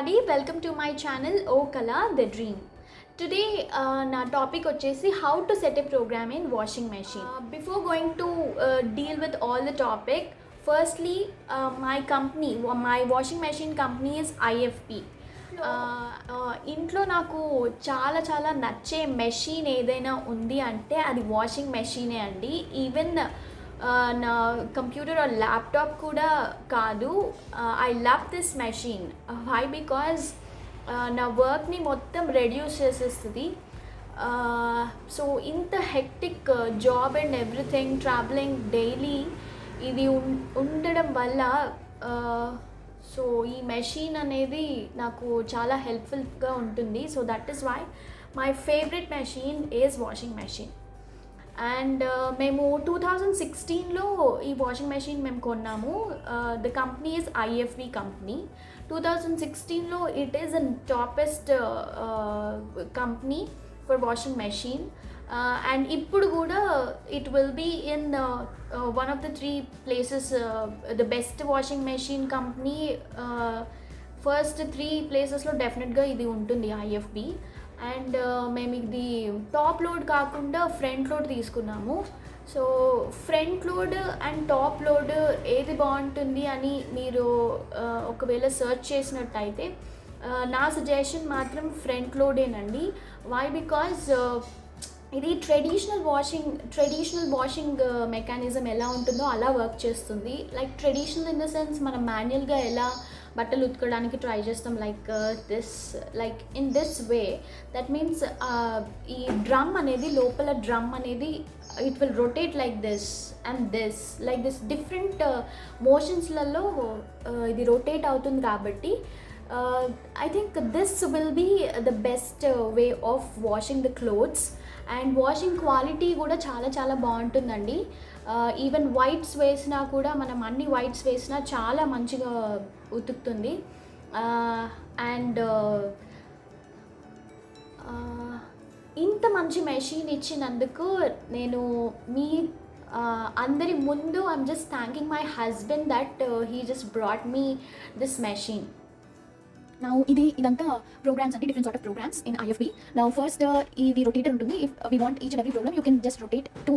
everybody, welcome to my channel O Kala The Dream. Today na topic vachesi how to set a program in washing machine. Before going to deal with all the topic, firstly my company, my washing machine company is IFB. ఇంట్లో నాకు చాలా చాలా నచ్చే machine ఏదైనా ఉంది అంటే అది washing మెషినే అండి. ఈవెన్ నా కంప్యూటర్ ఆర్ ల్యాప్టాప్ కూడా కాదు. I love this machine. Why? Because నా వర్క్ని మొత్తం రెడ్యూస్ చేసేస్తుంది. సో ఇంత hectic job and everything, travelling daily, ఇది ఉండడం వల్ల సో ఈ మెషిన్ అనేది నాకు చాలా హెల్ప్ఫుల్గా ఉంటుంది. So that is why my favourite machine is washing machine. And మేము 2016లో ఈ వాషింగ్ మెషిన్ మేము కొన్నాము. The company is IFB company. 2016లో it is a toppest company for washing machine. And ఇప్పుడు కూడా it will be in one of the 3 places, the best washing machine company. First 3 ప్లేసెస్లో డెఫినెట్గా ఇది ఉంటుంది IFB. అండ్ మేము ఇది టాప్ లోడ్ కాకుండా ఫ్రంట్ లోడ్ తీసుకున్నాము. So front load and top load ఏది బాగుంటుంది అని మీరు ఒకవేళ సెర్చ్ చేసినట్టయితే నా సజెషన్ మాత్రం ఫ్రంట్ లోడేనండి. వై? బికాజ్ ఇది ట్రెడిషనల్ వాషింగ్ మెకానిజం ఎలా ఉంటుందో అలా వర్క్ చేస్తుంది. Like traditional in the sense మనం మాన్యువల్గా ఎలా బట్టలు ఉతకడానికి ట్రై చేస్తాం, like in this way. That means ఈ డ్రమ్ అనేది, లోపల డ్రమ్ అనేది it will rotate like this and this, like this different మోషన్స్లలో ఇది రొటేట్ అవుతుంది. కాబట్టి I think this will be the best way of washing the clothes. And washing quality కూడా చాలా చాలా బాగుంటుందండి. ఈవెన్ వైట్స్ వేసినా కూడా, మనం అన్ని వైట్స్ వేసినా చాలా మంచిగా ఉతుకుతుంది. అండ్ ఇంత మంచి మెషిన్ ఇచ్చినందుకు నేను మీ అందరి ముందు I'm just thanking my husband that he just brought me this machine. Now ఇదంతా ప్రోగ్రామ్స్ అంటే different sort of programs in IFB. Now first ఇది రొటేటర్ ఉంటుంది. If we want each and every program you can just rotate to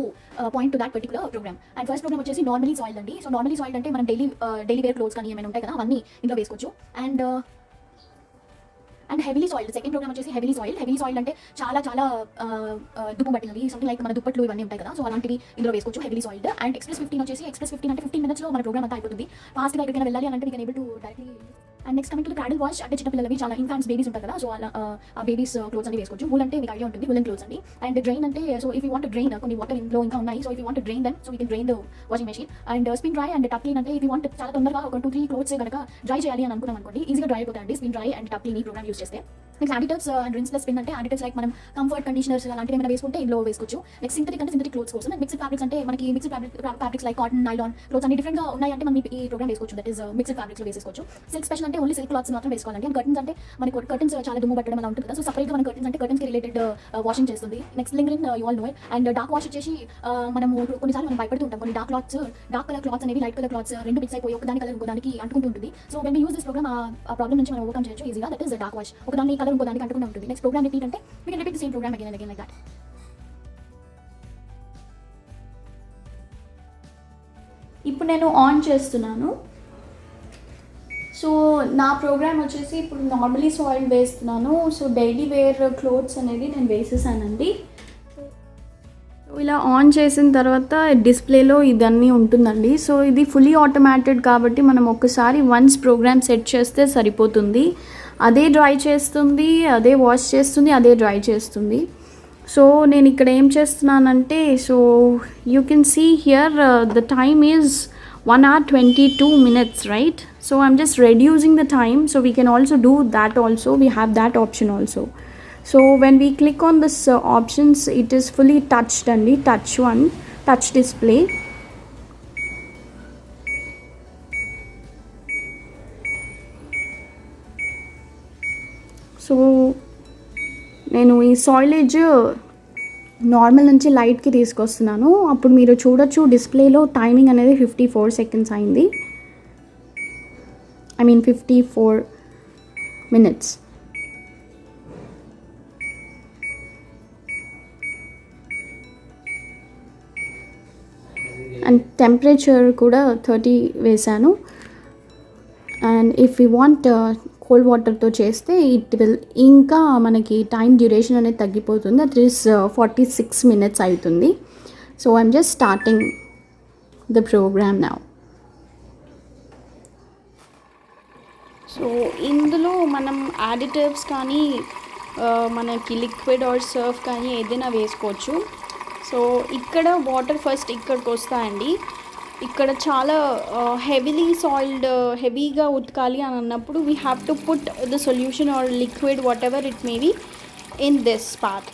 point to that particular program. And first program వచ్చేసి normally soiled అండి. So normally soiled అంటే మనం daily wear clothes కానీ ఏమైనా ఉంటాయి కదా, అవన్నీ ఇందులో వేసుకోవచ్చు. And heavily soiled second program వచ్చేసి హెవీలీ సాయిల్డ్ అంటే చాలా చాలా దుమ్ము పట్టినవి, సంథింగ్ లైక్ మన దుప్పట్లు ఇవన్నీ ఉంటాయి కదా, సో అలాంటివి ఇందులో వేసుకోవచ్చు, హెవీలీ సాయిల్డ్. అండ్ ఎక్స్ప్రెస్ 15 వచ్చేసి ఎక్స్ప్రెస్ 15 అంటే 15 minutes మన ప్రోగ్రామ్ అంతా అయిపోతుంది. ఫాస్ట్గా ఎక్కడికైనా వెళ్ళాలి అంటే we can able to directly. And next coming to cradle wash అంటే చిన్నపిల్లలవి, చాలా ఇన్ఫాంట్స్ బేబీస్ ఉంటారు కదా, సో అలా ఆ బేబీస్ క్లోత్స్ అన్ని వేసుకోవచ్చు. వూల్ అంటే మీకు ఐడియా ఉంటుంది, వూలెన్ క్లోత్స్ అండి. అండ్ డ్రైన్ అంటే, so if you want drain, కొన్ని వాటర్ ఇంట్లో ఇంకా ఉన్నాయి, so if you want drain them, so you can drain the washing machine. And spin dry and టప్ క్లీన్ అంటే ఇఫ్ యూ వాంట్ చాలా తొందరగా ఒక 2-3 క్లోత్స్ కనుక డ్రై చేయాలి అని అనుకున్నాం అనుకోండి, ఈజీగా డ్రై అయిపోతాయండి స్పిన్ డ్రై అండ్ టప్ క్లీన్ ఈ ప్రోగ్రామ్ యూస్ చేస్తే. Next additives and rinse plus spin అంటే అడిటివ్స్ లైక్ మనం కంఫర్ట్ కండిషనర్స్ అలాంటివి ఏమైనా వేసుకుంటే ఇందులో వేసుకోవచ్చు. నెక్స్ట్ సింథటిక్ అంటే సింథటిక్ క్లోత్స్ కోసం. అండ్ మిక్స్డ్ ఫ్యాబ్రిక్స్ అంటే మనకి mixed fabrics like cotton, nylon clothes అన్ని డిఫరెంట్గా ఉన్నాయి అంటే మనం ఈ ప్రోగ్రామ్ వేసుకోవచ్చు. దట్ ఈస్ మిక్స్డ్ ఫ్యాబ్రిక్స్లో వేసుకోవచ్చు. సిల్క్ స్పెషల్ అంటే ఓన్లీ సిల్క్ క్లాత్స్ మాత్రం వేసుకోవాలండి. అండ్ కర్టన్స్ అంటే మనకి కర్టన్స్ చాలా దుమ్ము పట్టడం అలా ఉంటుంది కదా, సో సపరేట్గా మన కర్టన్స్ అంటే కర్టన్స్కి రిలేటెడ్ వాషింగ్ చేస్తుంది. Next lingering you all know it. And dark wash వచ్చేసి మనము కొన్నిసార్లు మనం భయపడుతూ ఉంటాం, కొన్ని డార్క్ కలర్ క్లాత్స్ అనేవి లైట్ కలర్ క్లాత్స్ రెండు మిక్స్ అయిపోయి ఒకదాని కలర్ ఇంకోదానికి అంటుకుంటూ ఉంటుంది. So when use this programme ఆ ప్రాబ్లమ్ నుంచి మనం ఓవర్కమ్ చేయొచ్చు ఈజీగా. దట్ ఈస్ డార్క్ వాష్, ఒకదాని కలర్ ఇంకోదానికి అంటుకుంటూ ఉంటుంది. నెక్స్ట్ ప్రోగ్రామ్ రిపీట్ అంటే we can repeat the same program again and again like that. ఇప్పుడు నేను ఆన్ చేస్తున్నాను. సో నా ప్రోగ్రామ్ వచ్చేసి ఇప్పుడు నార్మలీ సాయిల్ వేస్తున్నాను. సో డైలీ వేర్ క్లోత్స్ అనేది నేను వేసేసానండి. ఇలా ఆన్ చేసిన తర్వాత డిస్ప్లేలో ఇదన్నీ ఉంటుందండి. సో ఇది ఫుల్లీ ఆటోమేటెడ్ కాబట్టి మనం ఒక్కసారి వన్స్ ప్రోగ్రామ్ సెట్ చేస్తే సరిపోతుంది. అదే డ్రై చేస్తుంది, అదే వాష్ చేస్తుంది, అదే డ్రై చేస్తుంది. సో నేను ఇక్కడ ఏం చేస్తున్నానంటే, so you can see here the time is 1 hour 22 minutes, right? So I'm just reducing the time, so we can also do that also. We have that option also. So when we click on this options, it is fully touched and touch display. So నేను ఈ సాయిలేజ్ normal నుంచి లైట్కి తీసుకొస్తున్నాను. అప్పుడు మీరు చూడొచ్చు డిస్ప్లేలో timing అనేది 54 seconds అయింది. 54 minutes. And temperature kuda 30 వేసాను. And if you want cold వాటర్తో చేస్తే ఇట్ విల్ ఇంకా మనకి టైం డ్యూరేషన్ అనేది తగ్గిపోతుంది. దట్ ఈస్ 46 minutes అవుతుంది. So I'm just starting the programme now. So ఇందులో మనం యాడిటివ్స్ కానీ మనకి లిక్విడ్ ఆర్ సర్ఫ్ కానీ ఏదైనా వేసుకోవచ్చు. సో ఇక్కడ వాటర్ ఫస్ట్ ఇక్కడికి వస్తాయండి. ఇక్కడ చాలా హెవీగా ఉతకాలి అని అన్నప్పుడు we have to put the solution or liquid whatever it may be in this part.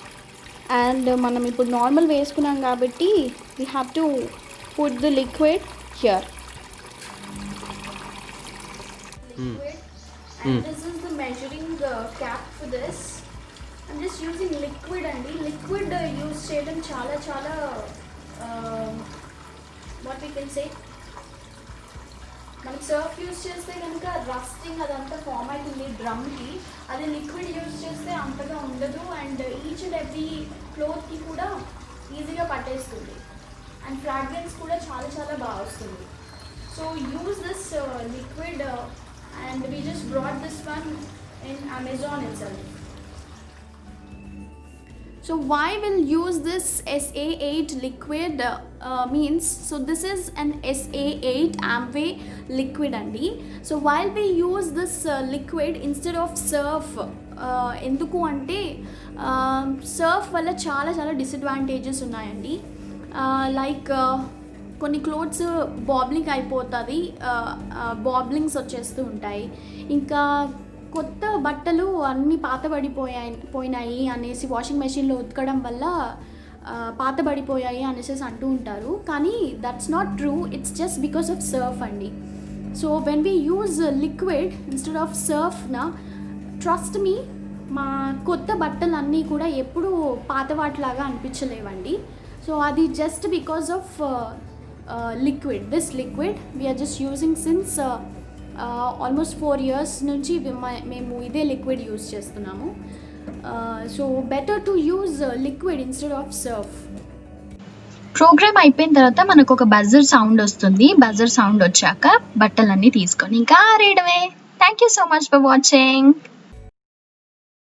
And మనం ఇప్పుడు నార్మల్ వేసుకున్నాం కాబట్టి we have to put the liquid here. And this is the measuring cap for this. I'm just using liquid అండి. Liquid use చేయడం చాలా చాలా what we can say, మనకి Surf use చేస్తే కనుక రస్టింగ్ అదంతా ఫామ్ అవుతుంది డ్రమ్కి. అదే లిక్విడ్ యూజ్ చేస్తే అంతగా ఉండదు. అండ్ ఈచ్ అండ్ ఎవ్రీ క్లోత్కి కూడా ఈజీగా పట్టేస్తుంది. అండ్ ఫ్రాగ్రెన్స్ కూడా చాలా చాలా బాగా వస్తుంది. So use this liquid and we just brought this one in Amazon itself. So why we'll use this SA8 liquid means, so this is an SA8 Amway liquid andi. So while we use this liquid instead of surf, enduku ante surf valla చాలా చాలా disadvantages ఉన్నాయండి. Like కొన్ని clothes బాబ్లింగ్ అయిపోతుంది, బాబ్లింగ్స్ వచ్చేస్తూ ఉంటాయి. ఇంకా కొత్త బట్టలు అన్నీ పాతబడిపోయినాయి అనేసి వాషింగ్ మెషిన్లో ఉతకడం వల్ల పాతబడిపోయాయి అనేసి అంటూ ఉంటారు. కానీ that's not true. It's just because of surf అండి. So when we use liquid instead of సర్ఫ్న, ట్రస్ట్ మీ, మా కొత్త బట్టలు అన్నీ కూడా ఎప్పుడూ పాతవాటిలాగా అనిపించలేవండి. సో అది just because of liquid. This liquid we are just using since almost 4 years నుంచి మేము ఇదే లిక్విడ్ యూజ్ చేస్తున్నాము. So better to use liquid instead of surf. Programme అయిపోయిన తర్వాత మనకు ఒక బజర్ సౌండ్ వస్తుంది. బజర్ సౌండ్ వచ్చాక బట్టలన్నీ తీసుకొని ఇంకా ఆరేయడమే. Thank you so much for watching.